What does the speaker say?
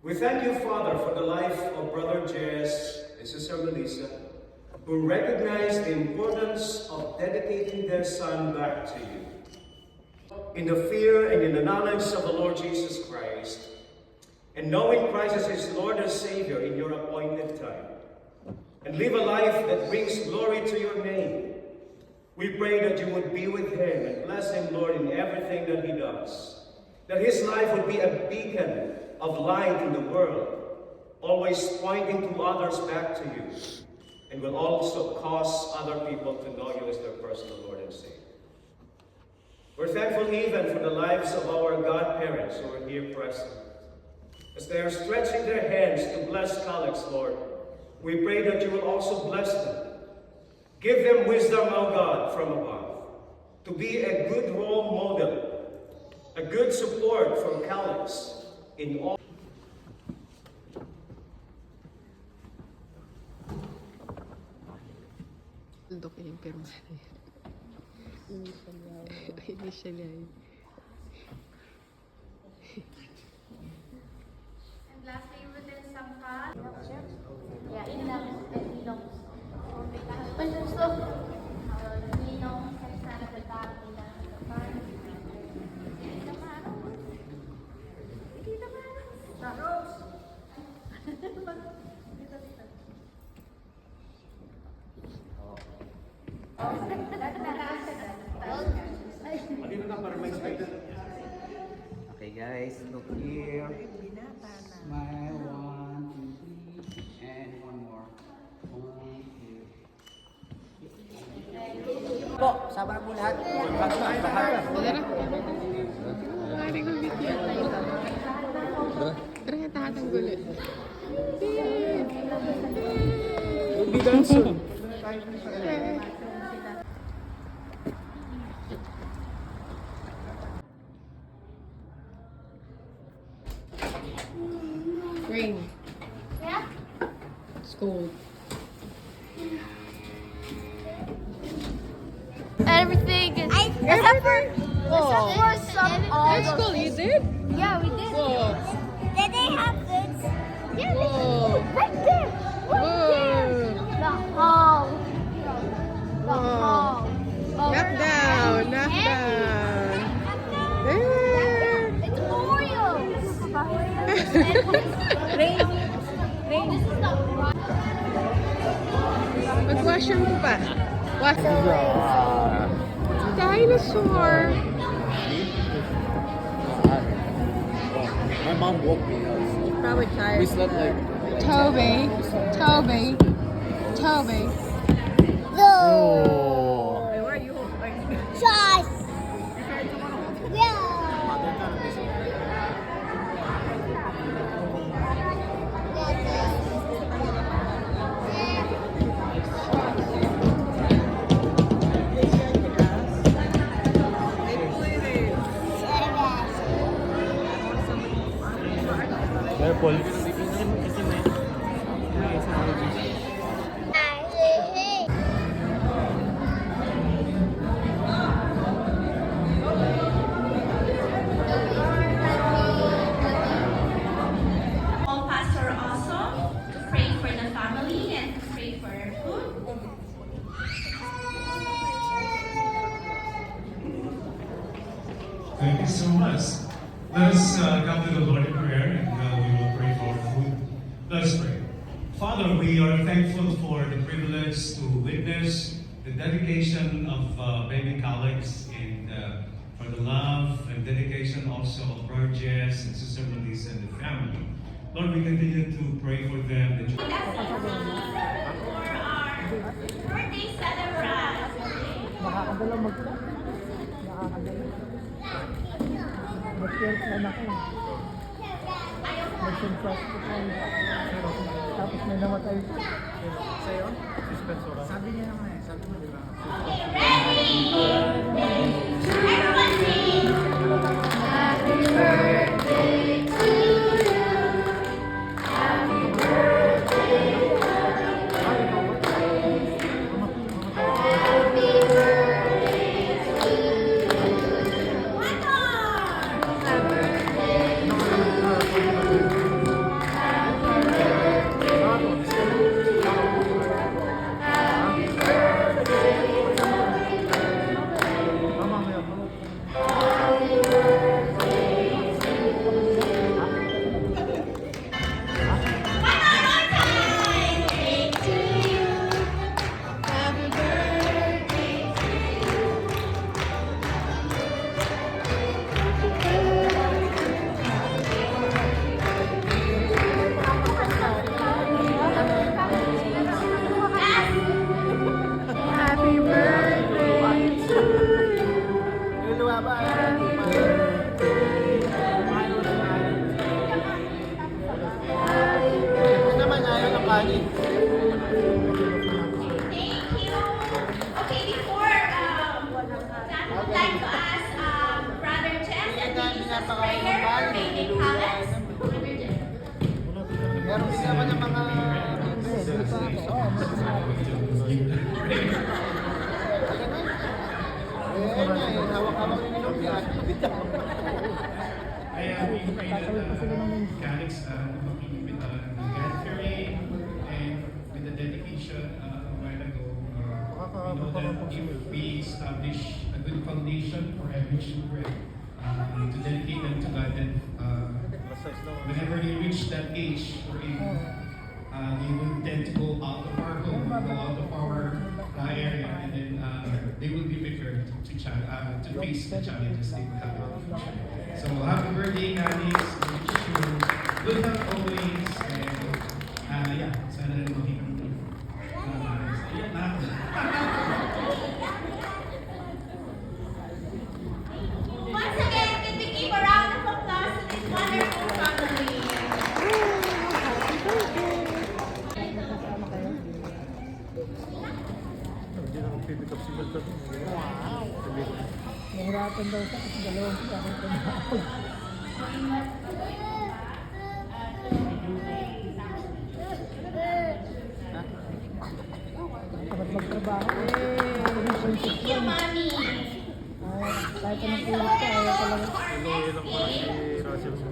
We thank you, Father, for the life of Brother Jess and Sister Melissa, who recognize the importance of dedicating their son back to you. In the fear and in the knowledge of the Lord Jesus Christ, and knowing Christ as his Lord and Savior in your appointed time, and live a life that brings glory to your name, we pray that you would be with him and bless him, Lord, in everything that he does. That his life would be a beacon of light in the world, always pointing to others back to you, and will also cause other people to know you as their personal Lord and Savior. We're thankful even for the lives of our godparents who are here present. As they are stretching their hands to bless colleagues, Lord, we pray that you will also bless them. Give them wisdom, O God, from above, to be a good role model, a good support from colleagues in all. Untuk yung pirma. Initially. And lastly, within Samka. Yeah, ilang ilong. Gusto. Ninong sa sana sa bago nila. Okay guys, look here. Smile, 1, 2, 3, and one more. 1, 2. Po, sabar po lahat. Wala na. Wala kong video. Tara, tatanggol eh. Bilang soon. Rain. Yeah? It's cold. Everything is except for some That's cool, you did? Yeah, we did. Whoa. Did they have this? Yeah, Whoa. right there. Whoa. The hall. The Whoa. hall. Knock down, knock down. It's Oreos. Rain. Rain. This is the Mag-wash mo pa. Wash. Dinosaur. My mom woke me up. Probably tired. We slept like... Toby. Toby. Toby. No. Oh. Where are you? Shush. Yeah. Careful. All Pastor also to pray for the family and to pray for food. Thank you so much. Let us come to the Lord in prayer and we will pray for food. Let us pray. Father, we are thankful for the privilege to witness the dedication of baby colleagues and for the love and dedication also of Brother Jess and Sister Melissa and the family. Lord, we continue to pray for them. That you For our birthday celebration. Tapos may namatay. Sa'yo? Sabi niya naman eh. Sabi mo diba? Okay, ready? Everyone sing. Happy birthday to you. Happy birthday. Happy birthday to you. One more. Happy birthday. Kani. Thank you. Okay, before that, would like to ask Brother Jeff and Lisa's prayer for Bailey Palace. Brother Jeff. Meron din naman ng mga... Ayan na, hawak-hawak yung ilong niya. We pray that Calix continue with the God fearing and with the dedication a while ago. We know that if we establish a good foundation for every children to dedicate them to God, then whenever they reach that age, they will tend to go out of our home, go out of our area, and then they will be prepared to face the challenges they will have in the future. So happy birthday, Calix. Wish you good health always, and yeah, sana rin makikita. Ayan na. Once again, can we give a round of applause to this wonderful family? Hindi na mag-pick up si Balto. Nahirapan daw sa kasi dalawang kakang tumawag. Dapat magtrabaho. Thank you, Mommy. Kahit anong kulit ka, ayaw talaga. Our next game